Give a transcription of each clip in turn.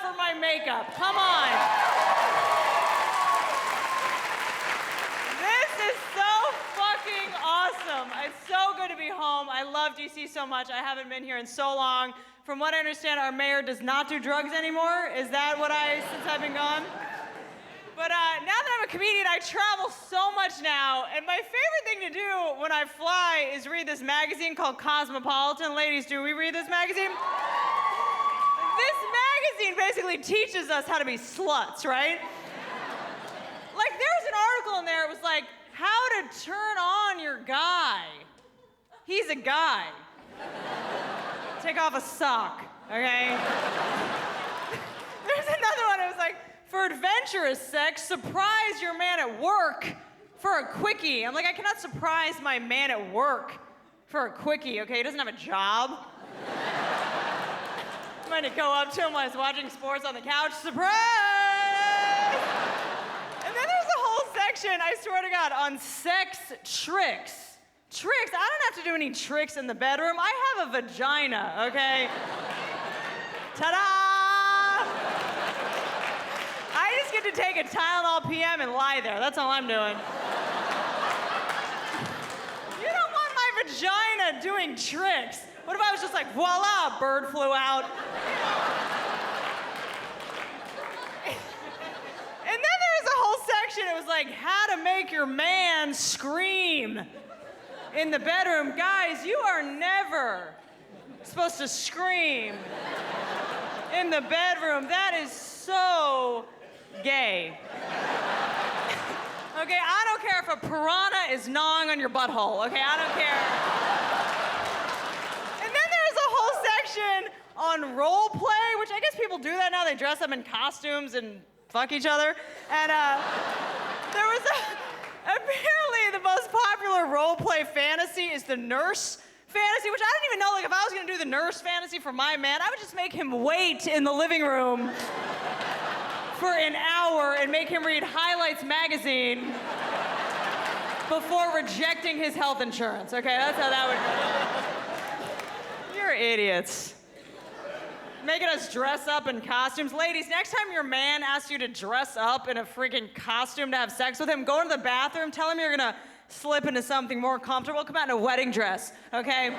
for my makeup. Come on. This is so fucking awesome. It's so good to be home. I love DC so much. I haven't been here in so long. From what I understand, our mayor does not do drugs anymore. Is that what since I've been gone? But now that I'm a comedian, I travel so much now, and my favorite thing to do when I fly is read this magazine called Cosmopolitan. Ladies, do we read this magazine? This magazine basically teaches us how to be sluts, right? Like, there was an article in there, it was like, how to turn on your guy. He's a guy. Take off a sock, okay? There's another one, it was like, for adventurous sex, surprise your man at work for a quickie. I'm like, I cannot surprise my man at work for a quickie, okay? He doesn't have a job. I'm gonna go up to him while he's watching sports on the couch, surprise! And then there's a whole section, I swear to God, on sex tricks. Tricks? I don't have to do any tricks in the bedroom. I have a vagina, okay? Ta-da! I just get to take a Tylenol PM and lie there. That's all I'm doing. You don't want my vagina doing tricks. What if I was just like, voila, bird flew out. And then there was a whole section, it was like, how to make your man scream in the bedroom. Guys, you are never supposed to scream in the bedroom. That is so gay. Okay, I don't care if a piranha is gnawing on your butthole, okay? I don't care. And then there's a whole section on role play, which I guess people do that now. They dress up in costumes and fuck each other. And there was apparently the most popular role play fantasy is the nurse fantasy, which I didn't even know, like, if I was gonna do the nurse fantasy for my man, I would just make him wait in the living room for an hour and make him read Highlights magazine before rejecting his health insurance, okay? That's how that would go. You're idiots. Making us dress up in costumes. Ladies, next time your man asks you to dress up in a freaking costume to have sex with him, go into the bathroom, tell him you're gonna slip into something more comfortable, come out in a wedding dress, okay?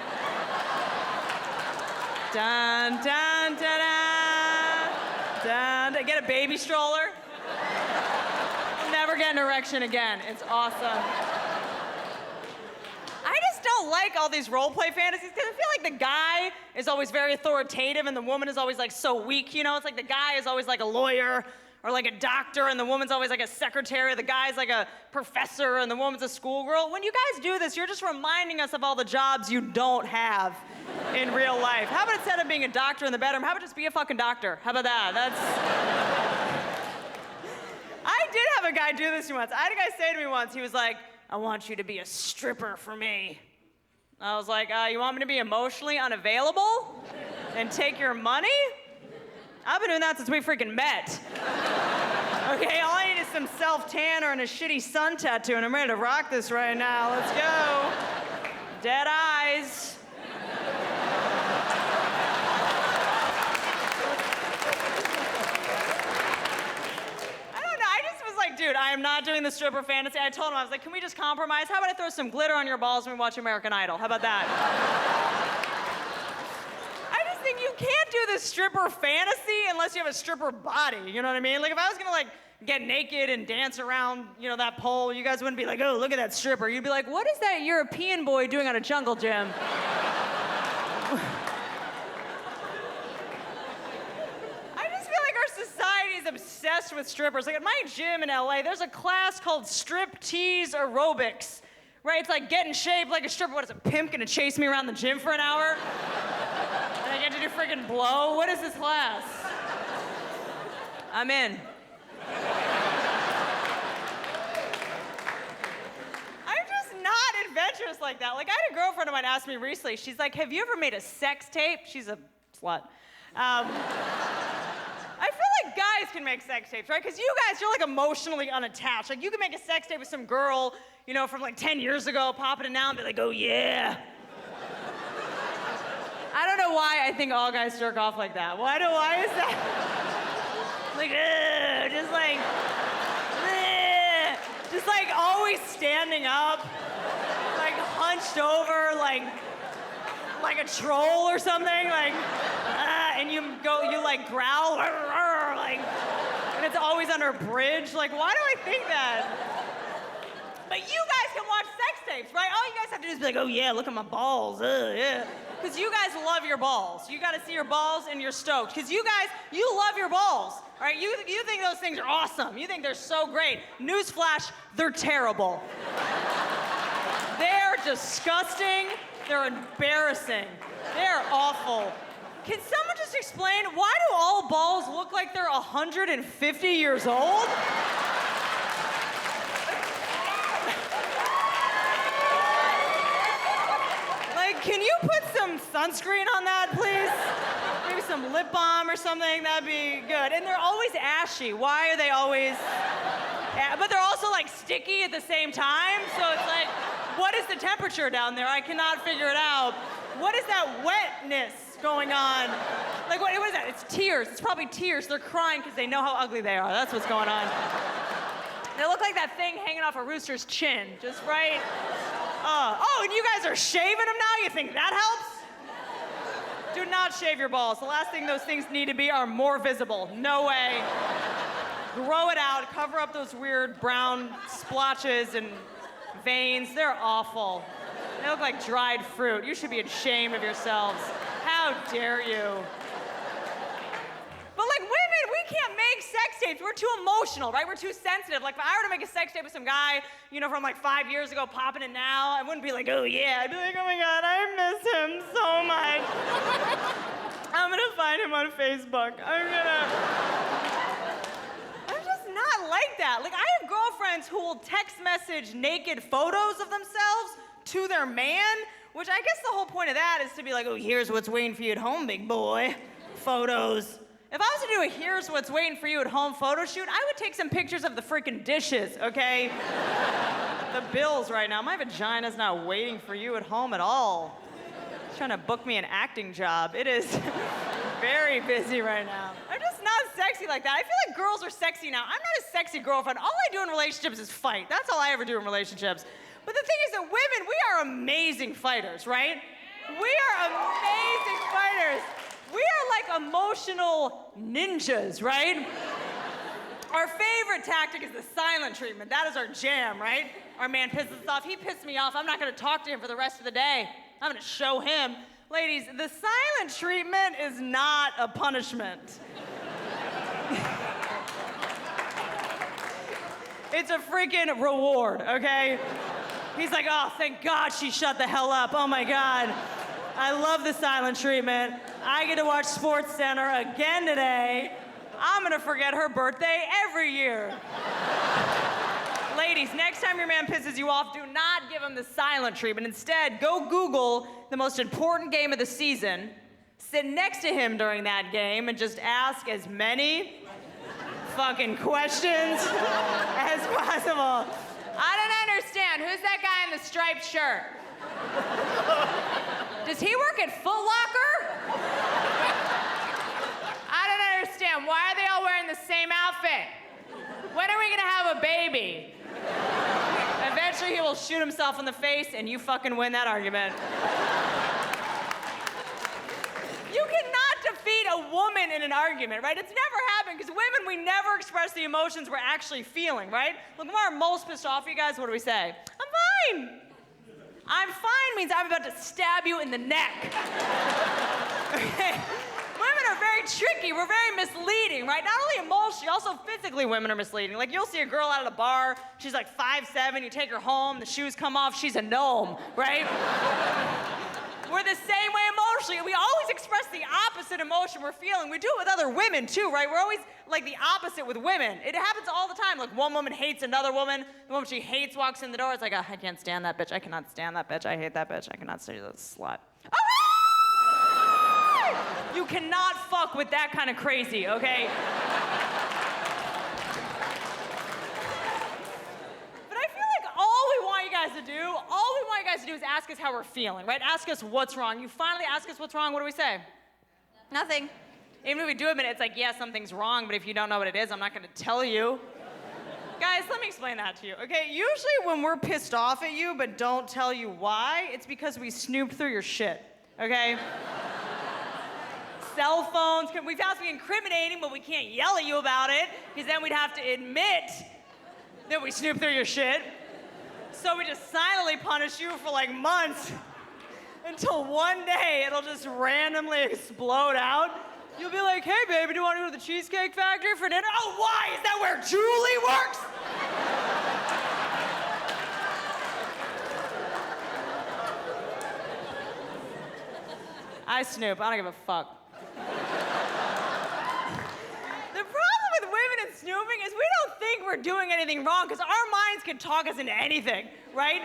Dun, dun, dun, dun. Dun, dun. Get a baby stroller. Never get an erection again. It's awesome. I just don't like all these role play fantasies because I feel like the guy is always very authoritative and the woman is always like so weak, you know? It's like the guy is always like a lawyer or like a doctor and the woman's always like a secretary. The guy's like a professor and the woman's a schoolgirl. When you guys do this, you're just reminding us of all the jobs you don't have in real life. How about instead of being a doctor in the bedroom, how about just be a fucking doctor? How about that? I did have a guy do this once. I had a guy say to me once, he was like, I want you to be a stripper for me. I was like, you want me to be emotionally unavailable and take your money? I've been doing that since we freaking met. Okay, all I need is some self-tanner and a shitty sun tattoo, and I'm ready to rock this right now. Let's go. Dead eyes. I don't know, I just was like, dude, I am not doing the stripper fantasy. I told him, I was like, can we just compromise? How about I throw some glitter on your balls when we watch American Idol? How about that? You can't do the stripper fantasy unless you have a stripper body, you know what I mean? Like, if I was gonna, like, get naked and dance around, you know, that pole, you guys wouldn't be like, oh, look at that stripper. You'd be like, what is that European boy doing at a jungle gym? I just feel like our society is obsessed with strippers. Like, at my gym in LA, there's a class called striptease aerobics, right? It's like get in shape like a stripper. What is a pimp gonna chase me around the gym for an hour? I get to do freaking blow? What is this class? I'm in. I'm just not adventurous like that. Like, I had a girlfriend of mine ask me recently, she's like, have you ever made a sex tape? She's a slut. I feel like guys can make sex tapes, right? Because you guys, you're like emotionally unattached. Like, you can make a sex tape with some girl, you know, from like 10 years ago, pop it in now and be like, oh yeah. I don't know why I think all guys jerk off like that. Why is that? Like, ugh, just like always standing up, like hunched over, like a troll or something, and you like growl, like, and it's always under a bridge. Like, why do I think that? But you guys can watch sex tapes, right? All you guys have to do is be like, oh yeah, look at my balls, yeah. Because you guys love your balls. You gotta see your balls and you're stoked. Because you guys, you love your balls, all right? You think those things are awesome. You think they're so great. Newsflash, they're terrible. They're disgusting. They're embarrassing. They're awful. Can someone just explain, why do all balls look like they're 150 years old? Like, can you put some sunscreen on that, please? Maybe some lip balm or something, that'd be good. And they're always ashy. Why are they always... But they're also, like, sticky at the same time, so it's like, what is the temperature down there? I cannot figure it out. What is that wetness going on? Like, what is that? It's tears. It's probably tears. They're crying because they know how ugly they are. That's what's going on. They look like that thing hanging off a rooster's chin, just right. Oh, and you guys are shaving them now? You think that helps? Do not shave your balls. The last thing those things need to be are more visible. No way. Grow it out. Cover up those weird brown splotches and veins. They're awful. They look like dried fruit. You should be ashamed of yourselves. How dare you? But like women, we can't make sex tapes. We're too emotional, right? We're too sensitive. Like if I were to make a sex tape with some guy, you know, from like 5 years ago, popping it now, I wouldn't be like, oh yeah. I'd be like, oh my God, I miss him so much. I'm gonna find him on Facebook. I'm just not like that. Like I have girlfriends who will text message naked photos of themselves to their man, which I guess the whole point of that is to be like, oh, here's what's waiting for you at home, big boy. Photos. If I was to do a here's what's waiting for you at home photo shoot, I would take some pictures of the freaking dishes, okay? The bills right now. My vagina's not waiting for you at home at all. It's trying to book me an acting job. It is very busy right now. I'm just not sexy like that. I feel like girls are sexy now. I'm not a sexy girlfriend. All I do in relationships is fight. That's all I ever do in relationships. But the thing is that women, we are amazing fighters, right? We are amazing fighters. We are like emotional ninjas, right? Our favorite tactic is the silent treatment. That is our jam, right? Our man pisses us off. He pissed me off. I'm not gonna talk to him for the rest of the day. I'm gonna show him. Ladies, the silent treatment is not a punishment. It's a freaking reward, okay? He's like, oh, thank God she shut the hell up. Oh my God. I love the silent treatment. I get to watch SportsCenter again today. I'm gonna forget her birthday every year. Ladies, next time your man pisses you off, do not give him the silent treatment. Instead, go Google the most important game of the season, sit next to him during that game, and just ask as many fucking questions as possible. I don't understand. Who's that guy in the striped shirt? Does he work at Foot Locker? I don't understand. Why are they all wearing the same outfit? When are we gonna have a baby? Eventually he will shoot himself in the face and you fucking win that argument. You cannot defeat a woman in an argument, right? It's never happened, because women, we never express the emotions we're actually feeling, right? Look, when we're most pissed off at you guys, what do we say? I'm fine. I'm fine means I'm about to stab you in the neck. Okay? Women are very tricky. We're very misleading, right? Not only emotionally, also physically women are misleading. Like you'll see a girl out at a bar, she's like 5'7", you take her home, the shoes come off, she's a gnome, right? We're the same way emotionally. We always express the opposite emotion we're feeling. We do it with other women too, right? We're always like the opposite with women. It happens all the time. Like one woman hates another woman. The woman she hates walks in the door. It's like, oh, I can't stand that bitch. I cannot stand that bitch. I hate that bitch. I cannot stand that slut. Oh, you cannot fuck with that kind of crazy, okay? All we want you guys to do is ask us how we're feeling, right? Ask us what's wrong. You finally ask us what's wrong, what do we say? Nothing. Even if we do admit it, it's like, yeah, something's wrong, but if you don't know what it is, I'm not gonna tell you. Guys, let me explain that to you, okay? Usually when we're pissed off at you but don't tell you why, it's because we snooped through your shit, okay? Cell phones, we found to be incriminating, but we can't yell at you about it, because then we'd have to admit that we snooped through your shit. So we just silently punish you for like months until one day it'll just randomly explode out. You'll be like, hey, baby, do you want to go to the Cheesecake Factory for dinner? Oh, why? Is that where Julie works? I snoop. I don't give a fuck. The problem with women and snooping is we don't think we're doing anything wrong because our minds can talk us into anything, right?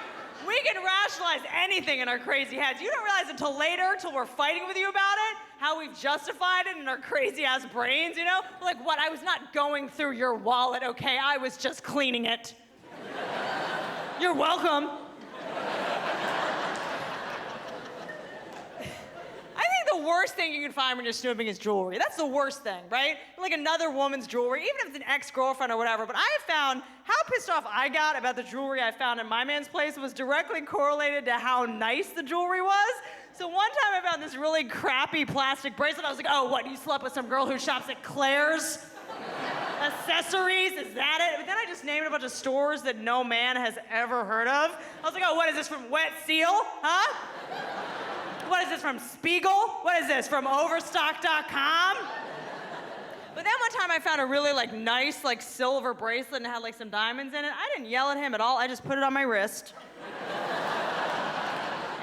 We can rationalize anything in our crazy heads. You don't realize until later, till we're fighting with you about it, how we've justified it in our crazy ass brains, you know? Like, what? I was not going through your wallet, okay? I was just cleaning it. You're welcome. I think the worst thing you can find when you're snooping is jewelry. That's the worst thing, right? Like another woman's jewelry, even if it's an ex-girlfriend or whatever. But I have found how pissed off I got about the jewelry I found in my man's place was directly correlated to how nice the jewelry was. So one time I found this really crappy plastic bracelet. I was like, oh, what, you slept with some girl who shops at Claire's? Accessories, is that it? But then I just named a bunch of stores that no man has ever heard of. I was like, oh, what is this, from Wet Seal? Huh? What is this, from Spiegel? What is this, from Overstock.com? But then one time I found a really like nice like silver bracelet and it had like some diamonds in it. I didn't yell at him at all. I just put it on my wrist.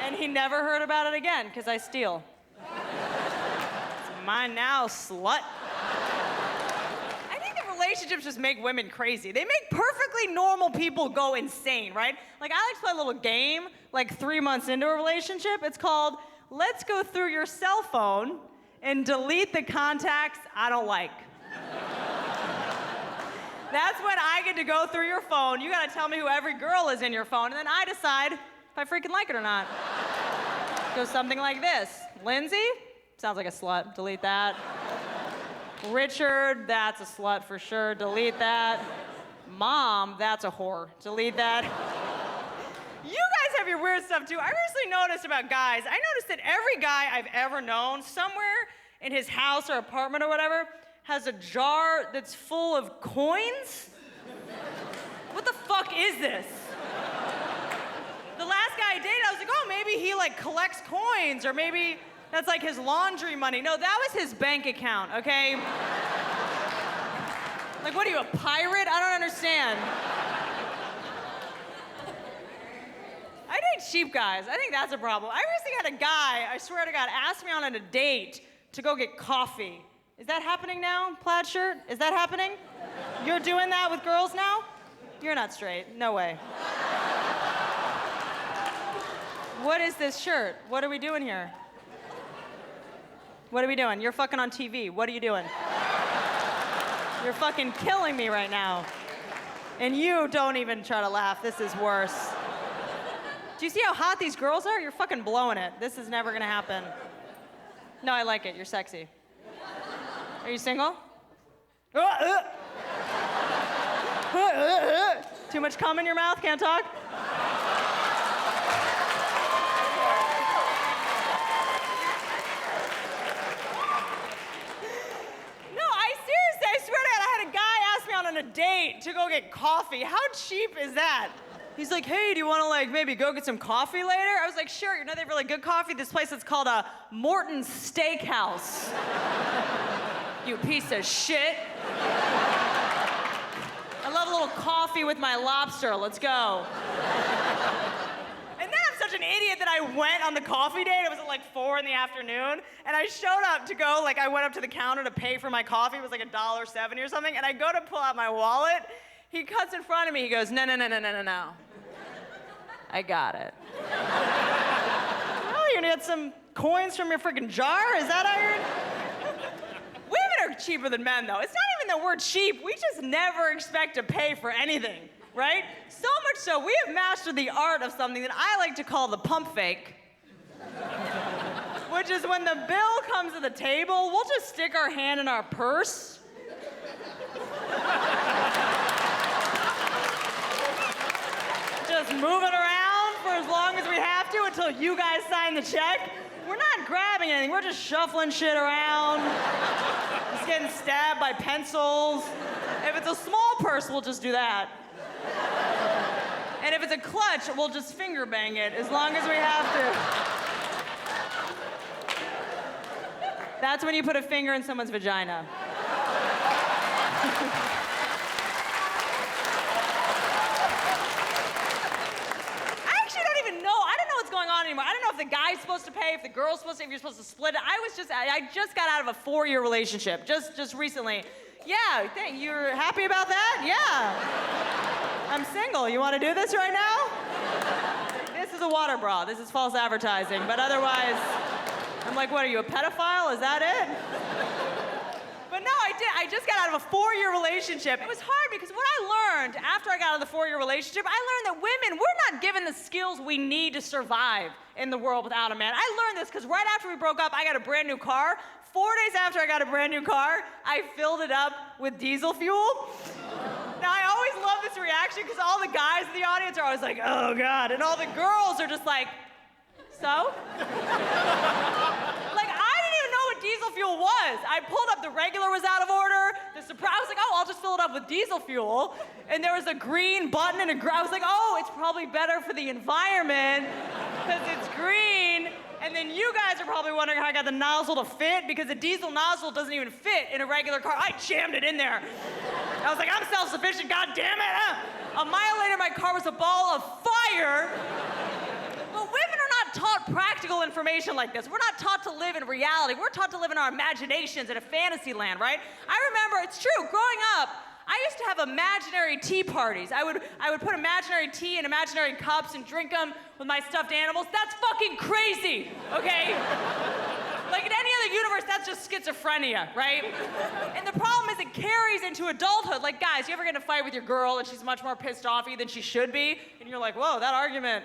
And he never heard about it again because I steal. It's mine now, slut. I think that relationships just make women crazy. They make perfectly normal people go insane, right? Like I like to play a little game like 3 months into a relationship. It's called Let's Go Through Your Cell Phone and Delete the Contacts I Don't Like. That's when I get to go through your phone. You gotta tell me who every girl is in your phone, and then I decide if I freaking like it or not. Goes something like this. Lindsay? Sounds like a slut. Delete that. Richard? That's a slut for sure. Delete that. Mom? That's a whore. Delete that. You guys have your weird stuff too. I recently noticed about guys. I noticed that every guy I've ever known, somewhere in his house or apartment or whatever, has a jar that's full of coins? What the fuck is this? The last guy I dated, I was like, oh, maybe he like collects coins, or maybe that's like his laundry money. No, that was his bank account, okay? Like, what are you, a pirate? I don't understand. I date cheap guys. I think that's a problem. I recently had a guy, I swear to God, ask me on a date to go get coffee. Is that happening now, plaid shirt? Is that happening? You're doing that with girls now? You're not straight. No way. What is this shirt? What are we doing here? What are we doing? You're fucking on TV. What are you doing? You're fucking killing me right now. And you don't even try to laugh. This is worse. Do you see how hot these girls are? You're fucking blowing it. This is never gonna happen. No, I like it. You're sexy. Are you single? Too much cum in your mouth? Can't talk? On a date to go get coffee. How cheap is that? He's like, hey, do you want to like maybe go get some coffee later? I was like, sure. You know they have really good coffee? This place is called a Morton's Steakhouse. You piece of shit. I love a little coffee with my lobster. Let's go. And then I'm such an idiot that I went on the coffee date. It was at like 4 p.m, and I showed up to go, like I went up to the counter to pay for my coffee. It was like $1.70 or something, and I go to pull out my wallet. He cuts in front of me. He goes, no. I got it. Oh, you're gonna get some coins from your freaking jar? Is that how you're... Women are cheaper than men, though. It's not even that we're cheap. We just never expect to pay for anything, right? So much so, we have mastered the art of something that I like to call the pump fake. which is when the bill comes to the table, we'll just stick our hand in our purse. Just move it around for as long as we have to until you guys sign the check. We're not grabbing anything, we're just shuffling shit around. Just getting stabbed by pencils. If it's a small purse, we'll just do that. And if it's a clutch, we'll just finger bang it as long as we have to. That's when you put a finger in someone's vagina. Anymore. I don't know if the guy's supposed to pay, if the girl's supposed to, if you're supposed to split it. I just got out of a 4-year relationship, just recently. Yeah, you're happy about that? Yeah. I'm single. You want to do this right now? This is a water bra. This is false advertising. But otherwise, I'm like, what are you, a pedophile? Is that it? But no, I just got out of a 4-year relationship. It was hard because what I learned after I got out of the 4-year relationship, I learned that women, we're not given the skills we need to survive in the world without a man. I learned this because right after we broke up, I got a brand new car. 4 days after I got a brand new car, I filled it up with diesel fuel. Now, I always love this reaction because all the guys in the audience are always like, oh God, and all the girls are just like, so? Diesel fuel was. I pulled up, the regular was out of order, the surprise, I was like, oh, I'll just fill it up with diesel fuel. And there was a green button and I was like, oh, it's probably better for the environment because it's green. And then you guys are probably wondering how I got the nozzle to fit because the diesel nozzle doesn't even fit in a regular car. I jammed it in there. I was like, I'm self-sufficient, God damn it. A mile later, my car was a ball of fire. But women are not taught practical information like this. We're not taught to live in reality. We're taught to live in our imaginations in a fantasy land, right? I remember, it's true, growing up, I used to have imaginary tea parties. I would put imaginary tea in imaginary cups and drink them with my stuffed animals. That's fucking crazy, okay? Like in any other universe, that's just schizophrenia, right? And the problem is it carries into adulthood. Like, guys, you ever get in a fight with your girl and she's much more pissed off at you than she should be? And you're like, whoa, that argument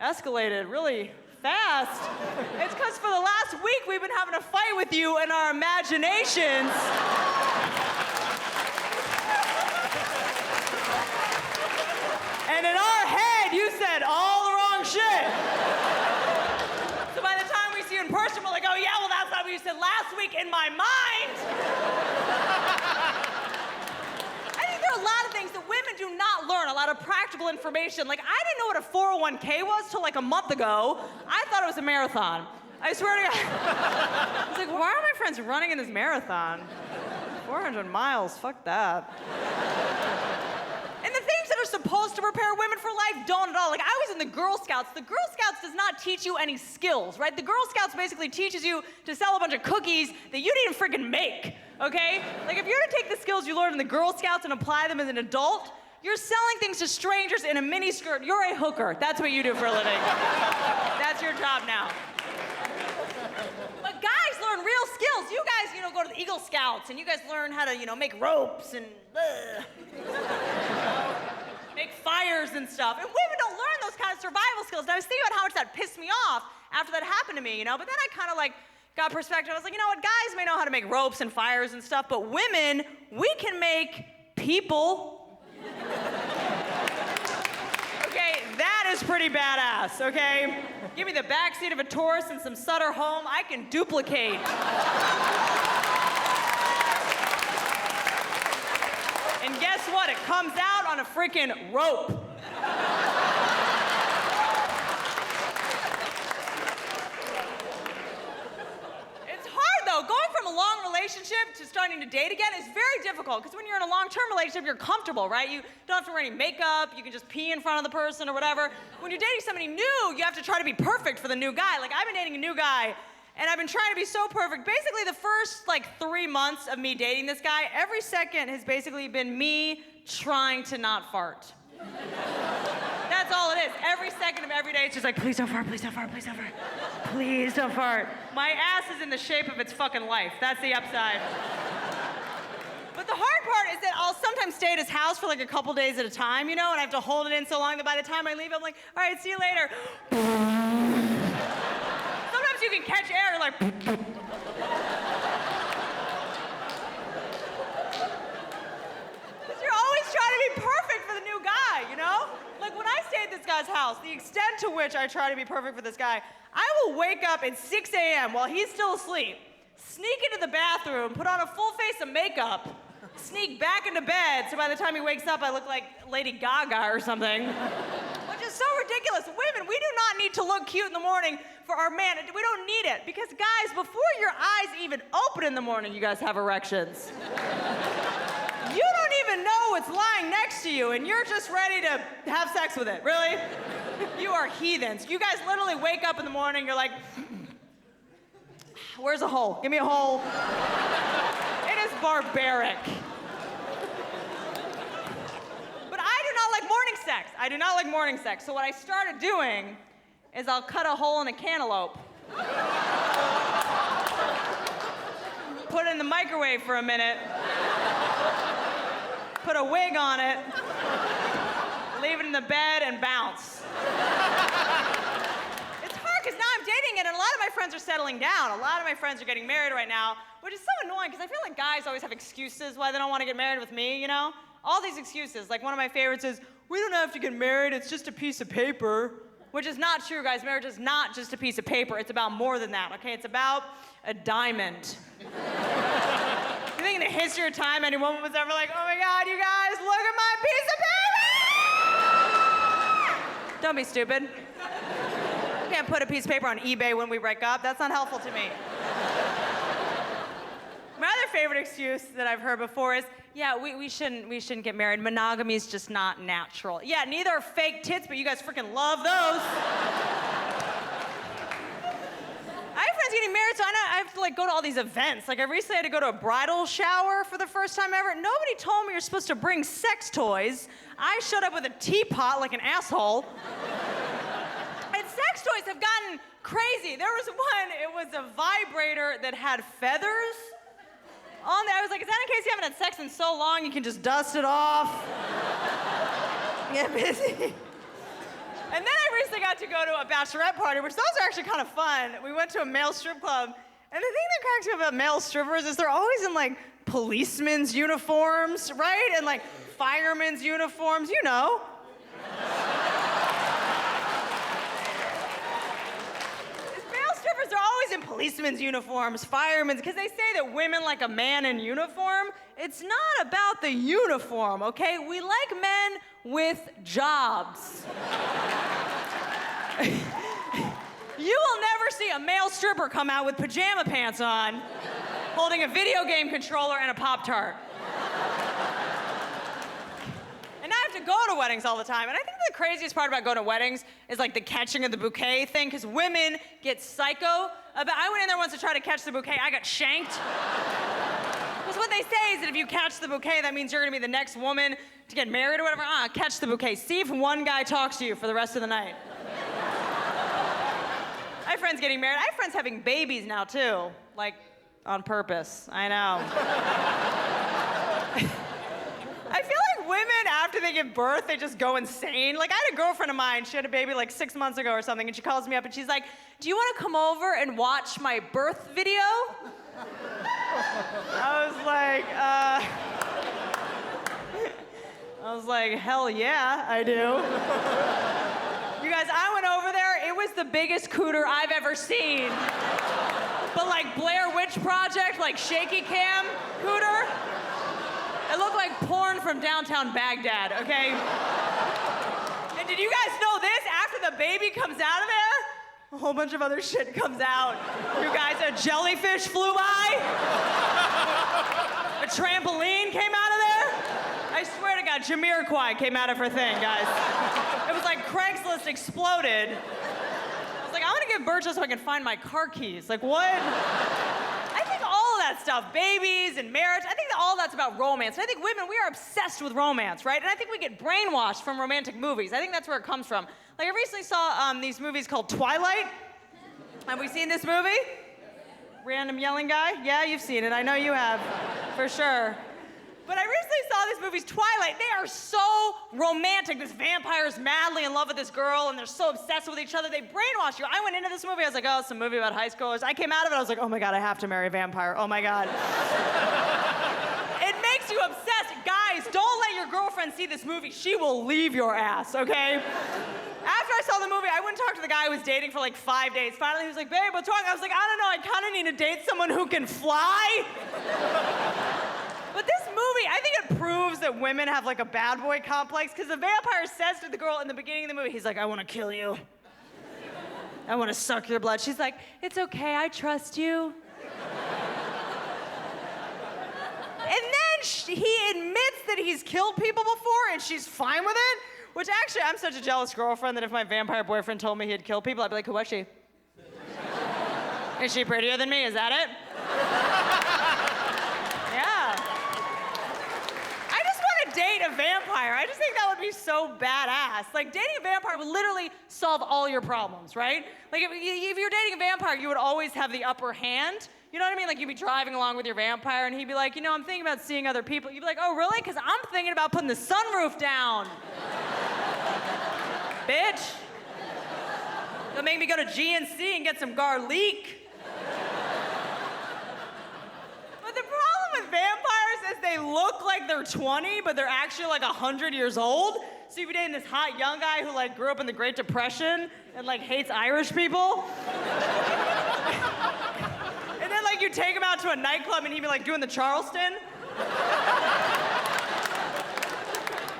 escalated really fast. It's because for the last week we've been having a fight with you in our imaginations. And in our head, you said all the wrong shit. So by the time we see you in person, we're like, oh yeah, well that's not what you said last week in my mind. There are a lot of things that women do not learn, a lot of practical information. Like, I didn't know what a 401k was till like a month ago. I thought it was a marathon. I swear to God. I was like, why are my friends running in this marathon? 400 miles, fuck that. And the things that are supposed to prepare women for life don't at all. Like, I was in the Girl Scouts. The Girl Scouts does not teach you any skills, right? The Girl Scouts basically teaches you to sell a bunch of cookies that you didn't even freaking make, okay? Like, if you're to take the skills you learned in the Girl Scouts and apply them as an adult, you're selling things to strangers in a miniskirt. You're a hooker. That's what you do for a living. That's your job now. But guys learn real skills. You guys, go to the Eagle Scouts, and you guys learn how to, make ropes and make fires and stuff. And women don't learn those kind of survival skills. And I was thinking about how much that pissed me off after that happened to me, But then I kind of got perspective. I was like, you know what? Guys may know how to make ropes and fires and stuff, but women, we can make people. Okay, that is pretty badass, okay? Give me the backseat of a Taurus and some Sutter home, I can duplicate. And guess what? It comes out on a freaking rope. Going from a long relationship to starting to date again is very difficult because when you're in a long-term relationship, you're comfortable, right? You don't have to wear any makeup, you can just pee in front of the person or whatever. When you're dating somebody new, you have to try to be perfect for the new guy. Like, I've been dating a new guy, and I've been trying to be so perfect. Basically, the first, 3 months of me dating this guy, every second has basically been me trying to not fart. That's all it is. Every second of every day, it's just like, please don't fart, please don't fart, please don't fart. Please don't fart. My ass is in the shape of its fucking life. That's the upside. But the hard part is that I'll sometimes stay at his house for a couple days at a time, and I have to hold it in so long that by the time I leave, I'm like, all right, see you later. Sometimes you can catch air, like. You're always trying to be perfect for the new guy, you know? Like when I stay at this guy's house, the extent to which I try to be perfect for this guy, I will wake up at 6 a.m. while he's still asleep, sneak into the bathroom, put on a full face of makeup, sneak back into bed, so by the time he wakes up, I look like Lady Gaga or something. Which is so ridiculous. Women, we do not need to look cute in the morning for our man. We don't need it, because guys, before your eyes even open in the morning, you guys have erections. You don't even know what's lying next to you, and you're just ready to have sex with it. Really? You are heathens. You guys literally wake up in the morning, you're like, where's a hole? Give me a hole. It is barbaric. But I do not like morning sex. I do not like morning sex. So what I started doing is I'll cut a hole in a cantaloupe, put it in the microwave for a minute, put a wig on it, leave it in the bed, and bounce. It's hard because now I'm dating it, and a lot of my friends are settling down. A lot of my friends are getting married right now, which is so annoying because I feel like guys always have excuses why they don't want to get married with me, you know? All these excuses. Like one of my favorites is, we don't have to get married, it's just a piece of paper. Which is not true, guys. Marriage is not just a piece of paper. It's about more than that, okay? It's about a diamond. You think in the history of time any woman was ever like, oh my God, you guys, look at my piece of paper! Don't be stupid. You can't put a piece of paper on eBay when we break up. That's not helpful to me. My other favorite excuse that I've heard before is, yeah, we shouldn't get married. Monogamy is just not natural. Yeah, neither are fake tits, but you guys freaking love those. I have friends getting married, so I have to like go to all these events. Like I recently had to go to a bridal shower for the first time ever. Nobody told me you're supposed to bring sex toys. I showed up with a teapot like an asshole. And sex toys have gotten crazy. There was one, it was a vibrator that had feathers on there. I was like, is that in case you haven't had sex in so long you can just dust it off? Get busy. And then I recently got to go to a bachelorette party, which those are actually kind of fun. We went to a male strip club, and the thing that cracks me up about male strippers is they're always in like policemen's uniforms, right? And like firemen's uniforms, you know. Male strippers are always in policemen's uniforms, firemen's, because they say that women like a man in uniform. It's not about the uniform, okay? We like men with jobs. You will never see a male stripper come out with pajama pants on, holding a video game controller and a Pop-Tart. And I have to go to weddings all the time. And I think the craziest part about going to weddings is like the catching of the bouquet thing, because women get psycho about. I went in there once to try to catch the bouquet. I got shanked. Because what they say is that if you catch the bouquet, that means you're gonna be the next woman to get married or whatever. Catch the bouquet. See if one guy talks to you for the rest of the night. I have friends getting married. I have friends having babies now too, like on purpose. I know. I feel like women, after they give birth, they just go insane. Like I had a girlfriend of mine, she had a baby like 6 months ago or something, and she calls me up and she's like, do you wanna come over and watch my birth video? I was like, hell yeah, I do. You guys, I went over there, it was the biggest cooter I've ever seen. But like Blair Witch Project, like shaky cam cooter. It looked like porn from downtown Baghdad, okay? And did you guys know this? After the baby comes out of there, a whole bunch of other shit comes out. You guys, a jellyfish flew by. A trampoline came out of there. I swear to God, Jamiroquai came out of her thing, guys. It was like Craigslist exploded. I was like, I want to give birth just so I can find my car keys. Like, what? I think all of that stuff, babies and marriage, I think that all that's about romance. And I think women, we are obsessed with romance, right? And I think we get brainwashed from romantic movies. I think that's where it comes from. Like, I recently saw these movies called Twilight. Have we seen this movie? Random yelling guy? Yeah, you've seen it. I know you have, for sure. But I recently saw this movie movies, Twilight, they are so romantic. This vampire is madly in love with this girl, and they're so obsessed with each other. They brainwash you. I went into this movie, I was like, oh, it's a movie about high schoolers. I came out of it, I was like, oh my God, I have to marry a vampire. Oh my God. It makes you obsessed. Guys, don't let your girlfriend see this movie. She will leave your ass, okay? After I saw the movie, I went and talked to the guy I was dating for like 5 days. Finally, he was like, babe, what's wrong? I was like, I don't know, I kind of need to date someone who can fly. But this movie, I think it proves that women have like a bad boy complex, because the vampire says to the girl in the beginning of the movie, he's like, I want to kill you. I want to suck your blood. She's like, it's okay, I trust you. And then he admits that he's killed people before, and she's fine with it. Which actually, I'm such a jealous girlfriend that if my vampire boyfriend told me he'd kill people, I'd be like, who was she? Is she prettier than me? Is that it? Yeah. I just want to date a vampire. I just think that would be so badass. Like, dating a vampire would literally solve all your problems, right? Like, if you're dating a vampire, you would always have the upper hand. You know what I mean? Like, you'd be driving along with your vampire, and he'd be like, you know, I'm thinking about seeing other people. You'd be like, oh, really? Because I'm thinking about putting the sunroof down. Bitch. It'll make me go to GNC and get some garlic. But the problem with vampires is they look like they're 20, but they're actually like 100 years old. So you'd be dating this hot young guy who like grew up in the Great Depression and like hates Irish people. And then like you take him out to a nightclub and he'd be like doing the Charleston.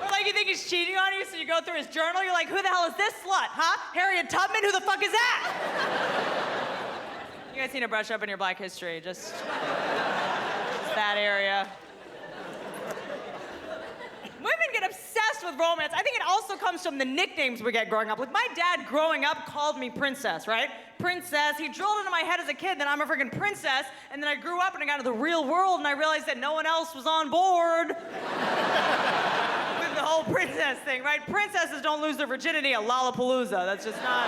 Or like you think he's cheating on you, so you go through his journal, you're like, who the hell is this slut, huh? Harriet Tubman, who the fuck is that? You guys need to brush up on your Black history, just that area. Women get obsessed with romance. I think it also comes from the nicknames we get growing up. Like, my dad growing up called me princess, right? Princess. He drilled into my head as a kid that I'm a freaking princess, and then I grew up and I got into the real world and I realized that no one else was on board with the whole princess thing, right? Princesses don't lose their virginity at Lollapalooza. That's just not...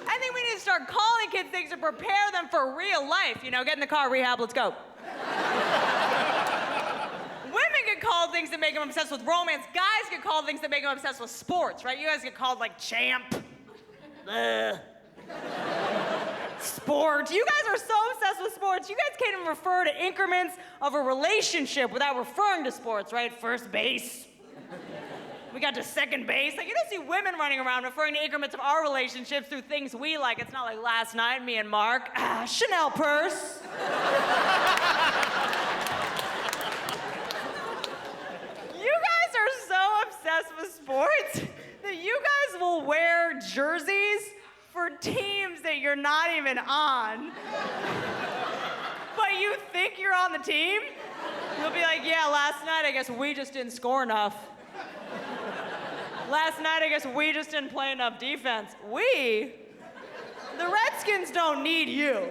I think we need to start calling kids things to prepare them for real life. You know, get in the car, rehab, let's go. Women get called things that make them obsessed with romance. Guys get called things that make them obsessed with sports, right? You guys get called like champ. Sport. You guys are so obsessed with sports. You guys can't even refer to increments of a relationship without referring to sports, right? First base. We got to second base. Like, you don't see women running around referring to increments of our relationships through things we like. It's not like last night, me and Mark, Chanel purse. You guys are so obsessed with sports that you guys will wear jerseys for teams that you're not even on. But you think you're on the team? You'll be like, yeah, last night I guess we just didn't score enough. Last night, I guess we just didn't play enough defense. We? The Redskins don't need you.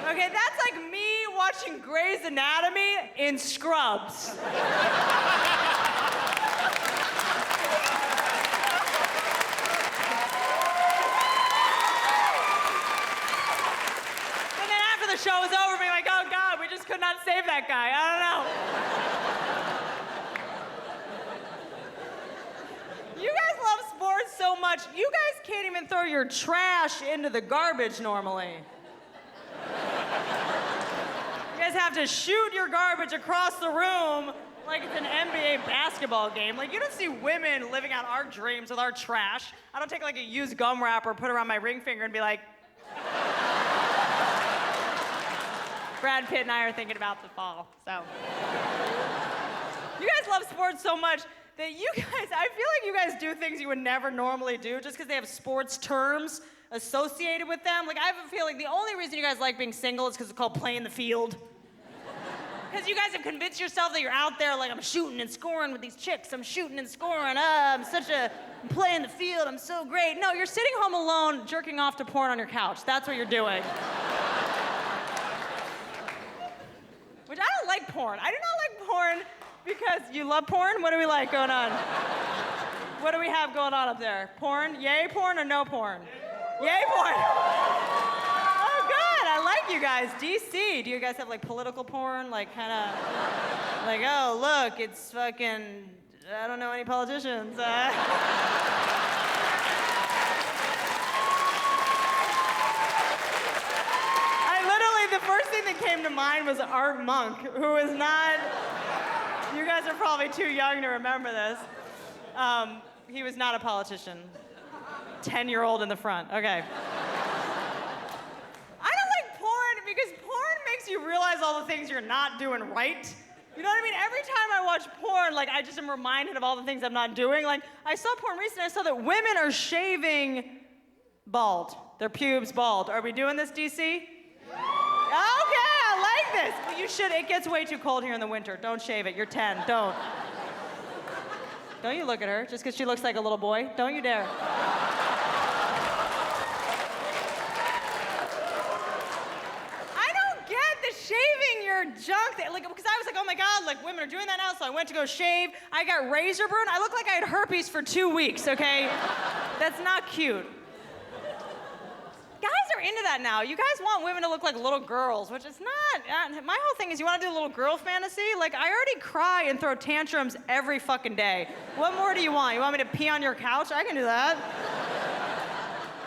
Okay, that's like me watching Grey's Anatomy in scrubs. And then after the show was over, being like, oh God, we just could not save that guy. I don't know. You guys love sports so much, you guys can't even throw your trash into the garbage normally. You guys have to shoot your garbage across the room like it's an NBA basketball game. Like, you don't see women living out our dreams with our trash. I don't take like a used gum wrapper, put it around my ring finger and be like, Brad Pitt and I are thinking about the fall, so. You guys love sports so much that you guys, I feel like you guys do things you would never normally do just because they have sports terms associated with them. Like, I have a feeling the only reason you guys like being single is because it's called playing the field. Because you guys have convinced yourself that you're out there like, I'm shooting and scoring with these chicks. I'm shooting and scoring. I'm playing the field. I'm so great. No, you're sitting home alone, jerking off to porn on your couch. That's what you're doing. Which I don't like porn. I do not like porn. Because you love porn? What do we like going on? What do we have going on up there? Porn? Yay porn or no porn? Yay porn. Oh, good. I like you guys. DC, do you guys have like political porn? Like kind of like, oh, look, it's fucking, I don't know any politicians. The first thing that came to mind was Art Monk, who is not, you guys are probably too young to remember this. He was not a politician. 10-year-old in the front, okay. I don't like porn because porn makes you realize all the things you're not doing right. You know what I mean? Every time I watch porn, like I just am reminded of all the things I'm not doing. Like I saw porn recently, I saw that women are shaving bald, their pubes bald. Are we doing this, DC? Okay, I like this. But you should, it gets way too cold here in the winter. Don't shave it, you're 10, don't. Don't you look at her, just because she looks like a little boy. Don't you dare. I don't get the shaving your junk, like, because I was like, oh my God, like women are doing that now, so I went to go shave. I got razor burn. I look like I had herpes for 2 weeks, okay? That's not cute. Guys are into that now. You guys want women to look like little girls, which is not. My whole thing is you want to do a little girl fantasy? Like, I already cry and throw tantrums every fucking day. What more do you want? You want me to pee on your couch? I can do that.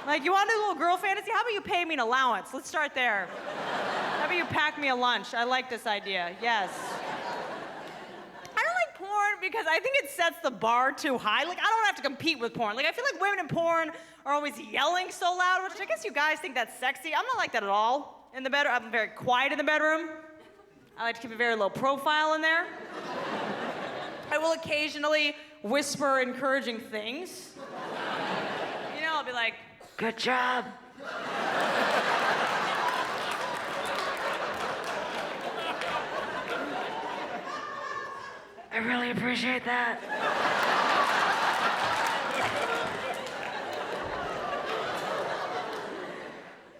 Like, you want to do a little girl fantasy? How about you pay me an allowance? Let's start there. How about you pack me a lunch? I like this idea. Yes. Porn because I think it sets the bar too high. Like, I don't have to compete with porn. Like, I feel like women in porn are always yelling so loud, which I guess you guys think that's sexy. I'm not like that at all in the bedroom. I'm very quiet in the bedroom. I like to keep a very low profile in there. I will occasionally whisper encouraging things. You know, I'll be like, good job. I really appreciate that.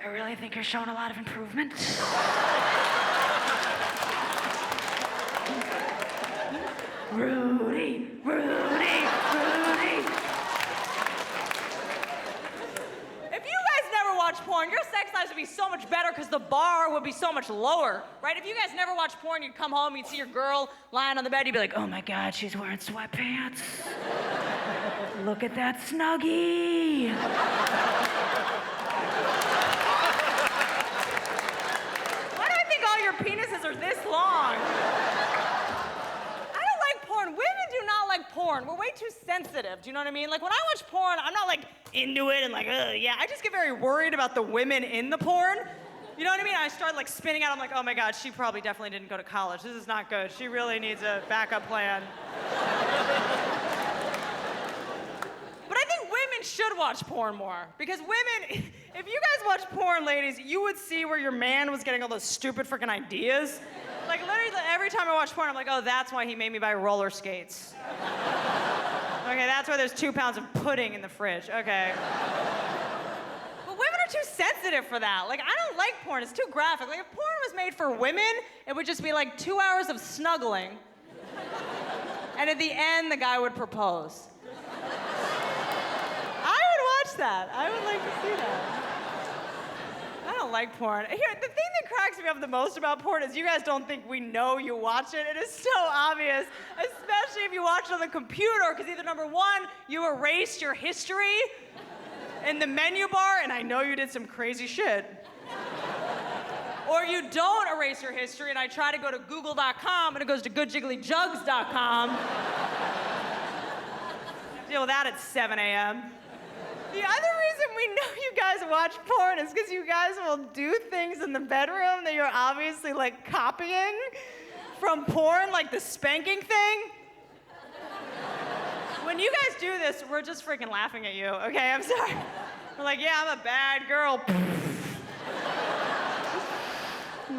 I really think you're showing a lot of improvement. Rudy, Rudy, Rudy. If you guys never watch porn, your sex lives would be so much better because the bar would be so much lower, right? If you guys never watch porn, you'd come home, you'd see your girl lying on the bed, you'd be like, oh my God, she's wearing sweatpants. Look at that snuggie. Why do I think all your penises are this long? I don't like porn. Women do not like porn. We're way too sensitive. Do you know what I mean? Like when I watch porn, I'm not like into it and like, yeah. I just get very worried about the women in the porn. You know what I mean? I start like spinning out. I'm like, oh my God, she probably definitely didn't go to college. This is not good. She really needs a backup plan. But I think women should watch porn more. Because women, if you guys watch porn, ladies, you would see where your man was getting all those stupid freaking ideas. Like literally every time I watch porn, I'm like, oh, that's why he made me buy roller skates. Okay, that's why there's 2 pounds of pudding in the fridge. Okay. But women are too sensitive for that. Like, I don't like porn. It's too graphic. Like, if porn was made for women, it would just be like 2 hours of snuggling. And at the end, the guy would propose. I would watch that. I would like to see that. I don't like porn. Here, the thing that cracks me up the most about porn is you guys don't think we know you watch it. It is so obvious, especially if you watch it on the computer, because either number one, you erased your history in the menu bar, and I know you did some crazy shit. Or you don't erase your history, and I try to go to google.com, and it goes to goodjigglyjugs.com. Deal with that at 7 a.m. The other reason we know you guys watch porn is because you guys will do things in the bedroom that you're obviously like copying from porn, like the spanking thing. When you guys do this, we're just freaking laughing at you, okay? I'm sorry. We're like, yeah, I'm a bad girl.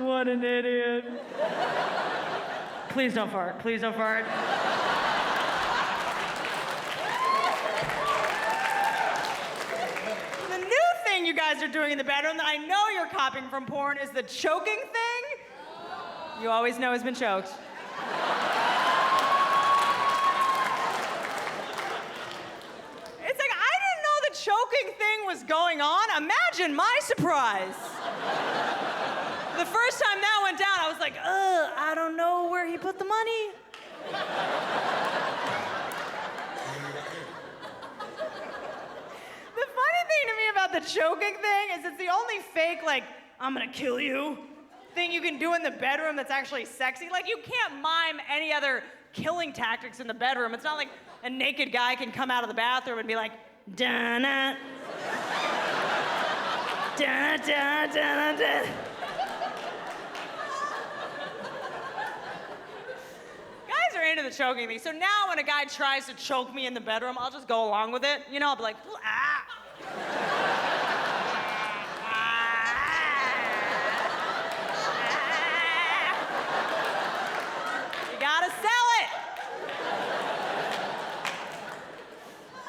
What an idiot. Please don't fart. Please don't fart. You guys are doing in the bedroom that I know you're copying from porn is the choking thing. You always know has been choked. It's like, I didn't know the choking thing was going on. Imagine my surprise. The first time that went down, I was like, I don't know where he put the money. The funny thing to me about the choking thing is it's the only fake, like, I'm gonna kill you thing you can do in the bedroom that's actually sexy. Like, you can't mime any other killing tactics in the bedroom. It's not like a naked guy can come out of the bathroom and be like, da-na, da-da-da-da-da. Guys are into the choking thing. So now when a guy tries to choke me in the bedroom, I'll just go along with it. You know, I'll be like, ah. You gotta sell it.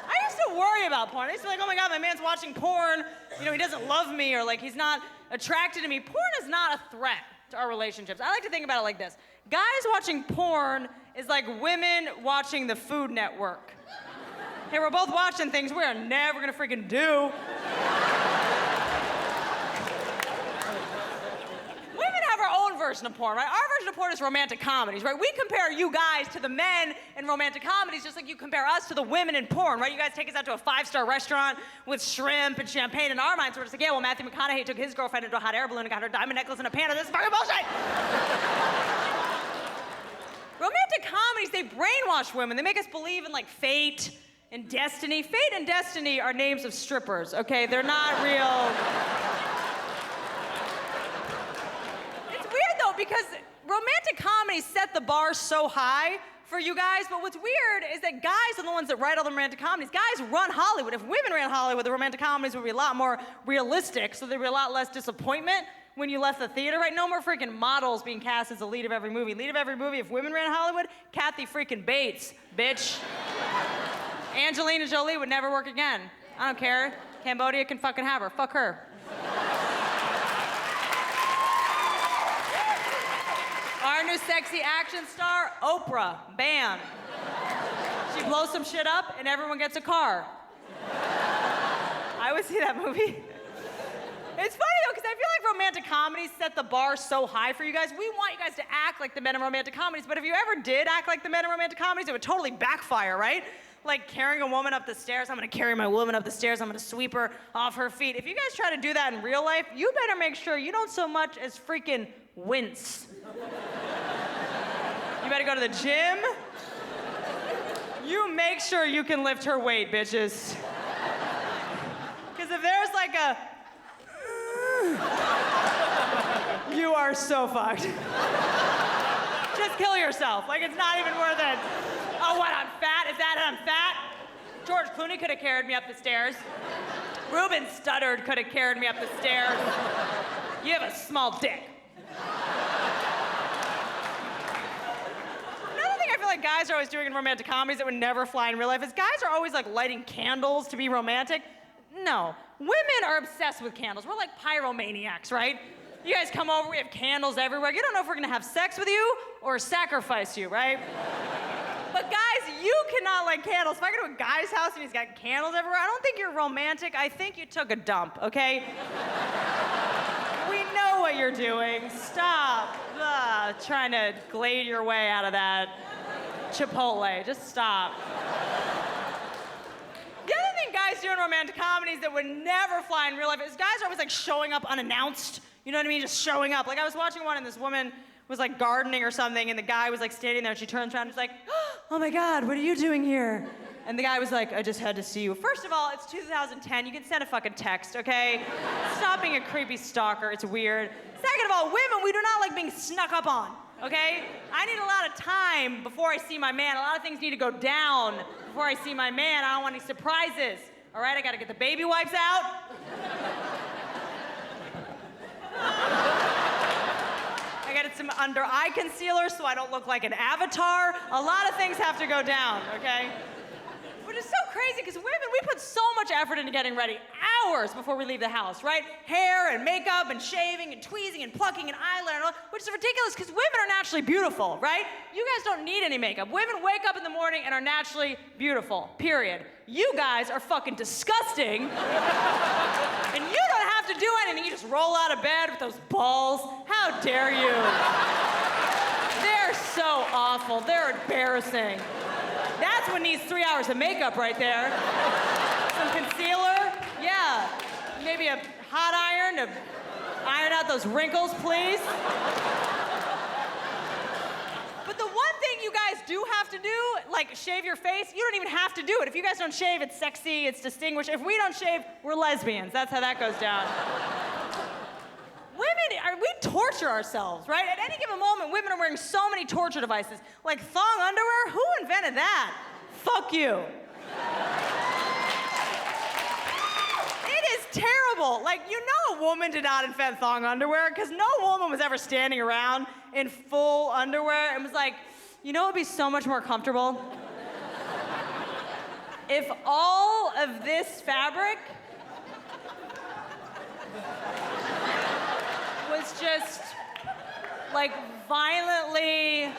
I used to worry about porn. I used to be like, oh my God, my man's watching porn. You know, he doesn't love me, or like he's not attracted to me. Porn is not a threat to our relationships. I like to think about it like this. Guys watching porn is like women watching the Food Network. Hey, we're both watching things we are never gonna freaking do. Women have our own version of porn, right? Our version of porn is romantic comedies, right? We compare you guys to the men in romantic comedies just like you compare us to the women in porn, right? You guys take us out to a 5-star restaurant with shrimp and champagne in our minds. We're just like, yeah, well, Matthew McConaughey took his girlfriend into a hot air balloon and got her diamond necklace and a panda. This is fucking bullshit! Romantic comedies, they brainwash women. They make us believe in, like, fate and destiny. Fate and destiny are names of strippers, okay? They're not real. It's weird, though, because romantic comedies set the bar so high for you guys, but what's weird is that guys are the ones that write all the romantic comedies. Guys run Hollywood. If women ran Hollywood, the romantic comedies would be a lot more realistic, so there'd be a lot less disappointment when you left the theater, right? No more freaking models being cast as the lead of every movie. Lead of every movie, if women ran Hollywood, Kathy freaking Bates, bitch. Angelina Jolie would never work again. I don't care. Cambodia can fucking have her. Fuck her. Our new sexy action star, Oprah. Bam. She blows some shit up and everyone gets a car. I would see that movie. It's funny though, because I feel like romantic comedies set the bar so high for you guys. We want you guys to act like the men in romantic comedies, but if you ever did act like the men in romantic comedies, it would totally backfire, right? Like carrying a woman up the stairs. I'm gonna carry my woman up the stairs. I'm gonna sweep her off her feet. If you guys try to do that in real life, you better make sure you don't so much as freaking wince. You better go to the gym. You make sure you can lift her weight, bitches. Because if there's like a you are so fucked. Just kill yourself. Like, it's not even worth it. Oh, what, I'm fat? Is that I'm fat? George Clooney could have carried me up the stairs. Ruben Studdard could have carried me up the stairs. You have a small dick. Another thing I feel like guys are always doing in romantic comedies that would never fly in real life is guys are always like lighting candles to be romantic. No, women are obsessed with candles. We're like pyromaniacs, right? You guys come over, we have candles everywhere. You don't know if we're gonna have sex with you or sacrifice you, right? But guys, you cannot light candles. If I go to a guy's house and he's got candles everywhere, I don't think you're romantic. I think you took a dump, okay? We know what you're doing. Stop trying to glade your way out of that Chipotle. Just stop. The other thing guys do in romantic comedies that would never fly in real life is guys are always like showing up unannounced. You know what I mean? Just showing up. Like I was watching one and this woman was like gardening or something and the guy was like standing there and she turns around and she's like, oh my God, what are you doing here? And the guy was like, I just had to see you. First of all, it's 2010. You can send a fucking text, okay? Stop being a creepy stalker. It's weird. Second of all, women, we do not like being snuck up on, okay? I need a lot of time before I see my man. A lot of things need to go down before I see my man. I don't want any surprises. All right, I gotta get the baby wipes out. I got some under eye concealer so I don't look like an avatar. A lot of things have to go down, okay? Which is so crazy because women, we put so much effort into getting ready hours before we leave the house, right? Hair and makeup and shaving and tweezing and plucking and eyeliner, and all, which is ridiculous because women are naturally beautiful, right? You guys don't need any makeup. Women wake up in the morning and are naturally beautiful, period. You guys are fucking disgusting. And you don't have have to do anything. You just roll out of bed with those balls. How dare you? They're so awful. They're embarrassing. That's what needs 3 hours of makeup right there. Some concealer. Yeah. Maybe a hot iron to iron out those wrinkles, please. But the one thing you guys do have to do, like shave your face, you don't even have to do it. If you guys don't shave, it's sexy, it's distinguished. If we don't shave, we're lesbians. That's how that goes down. We torture ourselves, right? At any given moment, women are wearing so many torture devices. Like thong underwear, who invented that? Fuck you. It is terrible. Like, you know a woman did not invent thong underwear, because no woman was ever standing around in full underwear and was like, you know what would be so much more comfortable? If all of this fabric was just like violently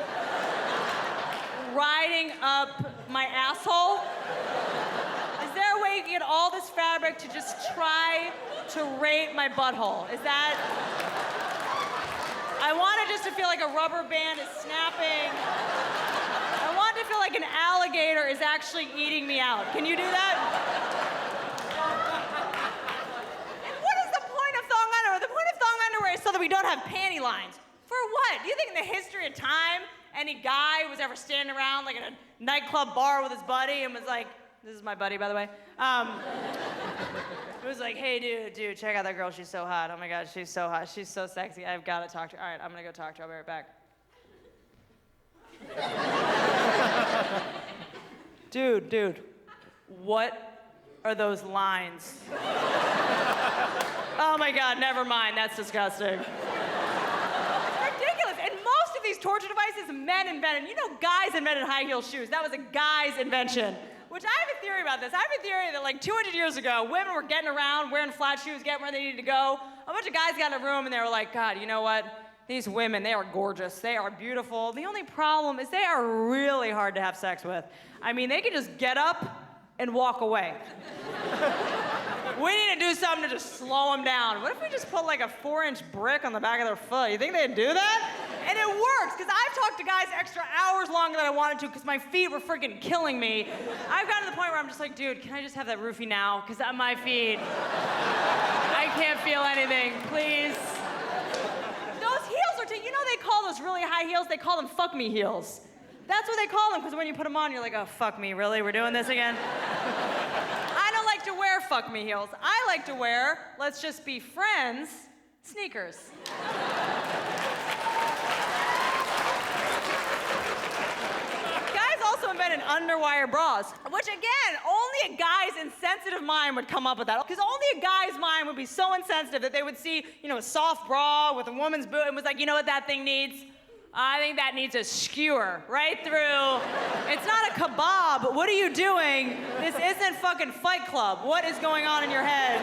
riding up my asshole. Is there a way you can get all this fabric to just try to rape my butthole? Is that? I want it just to feel like a rubber band is snapping. I want it to feel like an alligator is actually eating me out. Can you do that? So that we don't have panty lines. For what? Do you think in the history of time, any guy was ever standing around like in a nightclub bar with his buddy and was like, this is my buddy, by the way. It was like, hey, dude, check out that girl. She's so hot. Oh my God, she's so hot. She's so sexy. I've got to talk to her. All right, I'm gonna go talk to her. I'll be right back. Dude, what are those lines? Oh my God, never mind, that's disgusting. It's ridiculous, and most of these torture devices men invented. You know, guys invented high heel shoes. That was a guy's invention. Which I have a theory about this. I have a theory that like 200 years ago, women were getting around, wearing flat shoes, getting where they needed to go. A bunch of guys got in a room and they were like, God, you know what? These women, they are gorgeous, they are beautiful. The only problem is they are really hard to have sex with. I mean, they can just get up and walk away. We need to do something to just slow them down. What if we just put like a 4-inch brick on the back of their foot? You think they'd do that? And it works, because I've talked to guys extra hours longer than I wanted to because my feet were freaking killing me. I've gotten to the point where I'm just like, dude, can I just have that roofie now? Because my feet, I can't feel anything, please. Those heels are, you know they call those really high heels, they call them fuck me heels. That's what they call them, because when you put them on, you're like, oh, fuck me, really? We're doing this again? I don't like to wear fuck me heels. I like to wear, let's just be friends, sneakers. Guys also invented underwire bras, which again, only a guy's insensitive mind would come up with that. Because only a guy's mind would be so insensitive that they would see, you know, a soft bra with a woman's boob and was like, you know what that thing needs? I think that needs a skewer right through. It's not a kebab. What are you doing? This isn't fucking Fight Club. What is going on in your head?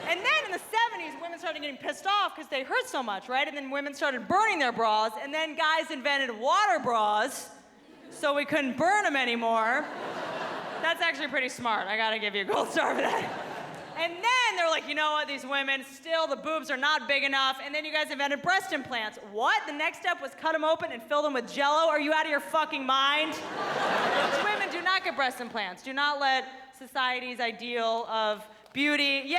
And then in the 70s, women started getting pissed off because they hurt so much, right? And then women started burning their bras, and then guys invented water bras so we couldn't burn them anymore. That's actually pretty smart. I gotta give you a gold star for that. And then they're like, you know what, these women, still the boobs are not big enough, and then you guys invented breast implants. What? The next step was cut them open and fill them with Jell-O? Are you out of your fucking mind? Women, do not get breast implants. Do not let society's ideal of beauty,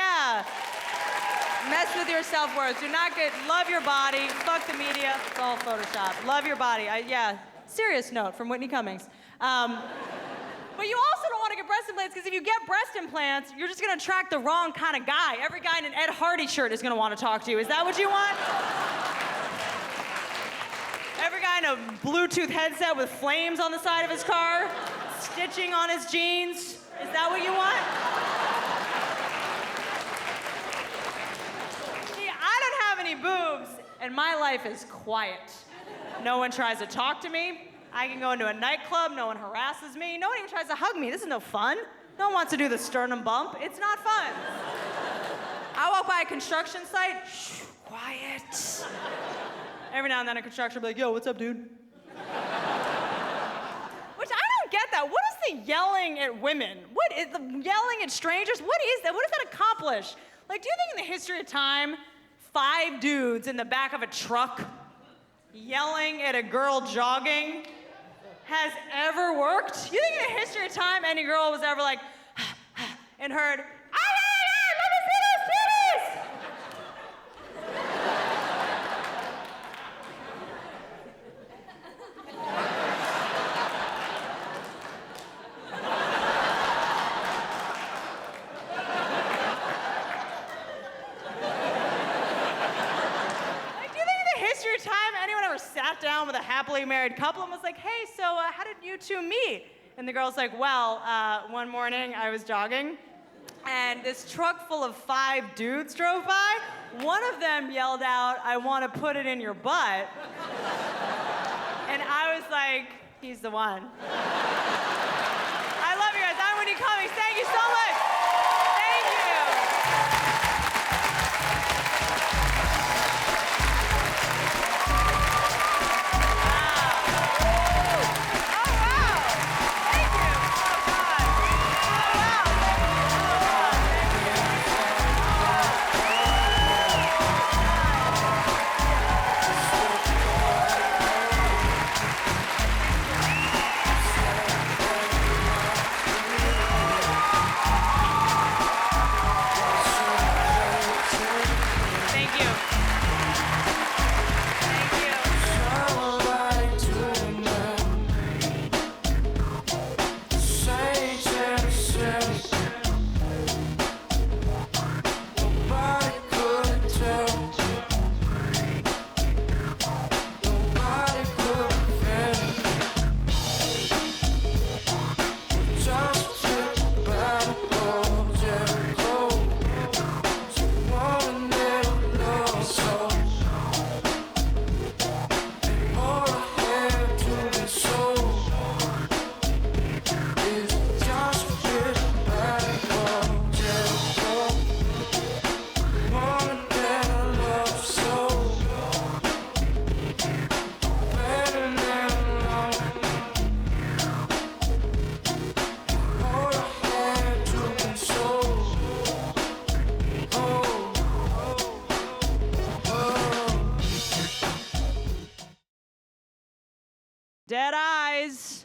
mess with your self-worth. Do not love your body, fuck the media, it's all Photoshop. Love your body, serious note from Whitney Cummings. But you also don't want to get breast implants, because if you get breast implants, you're just going to attract the wrong kind of guy. Every guy in an Ed Hardy shirt is going to want to talk to you. Is that what you want? Every guy in a Bluetooth headset with flames on the side of his car, stitching on his jeans. Is that what you want? See, I don't have any boobs, and my life is quiet. No one tries to talk to me. I can go into a nightclub, no one harasses me, no one even tries to hug me. This is no fun. No one wants to do the sternum bump. It's not fun. I walk by a construction site, shh, quiet. Every now and then a construction will be like, yo, what's up, dude? Which I don't get that. What is the yelling at women? What is the yelling at strangers? What is that? What does that accomplish? Like, do you think in the history of time, 5 dudes in the back of a truck yelling at a girl jogging has ever worked? You think in the history of time any girl was ever like, and heard, ay, ay, ay, let me see those titties! Like, do you think in the history of time anyone ever sat down with a happily married couple and was like, hey, so how did you two meet? And the girl's like, well, one morning I was jogging, and this truck full of 5 dudes drove by. One of them yelled out, I want to put it in your butt. And I was like, he's the one. I love you guys. I'm Whitney Cummings. Thank you so much. Thank you. Dead eyes.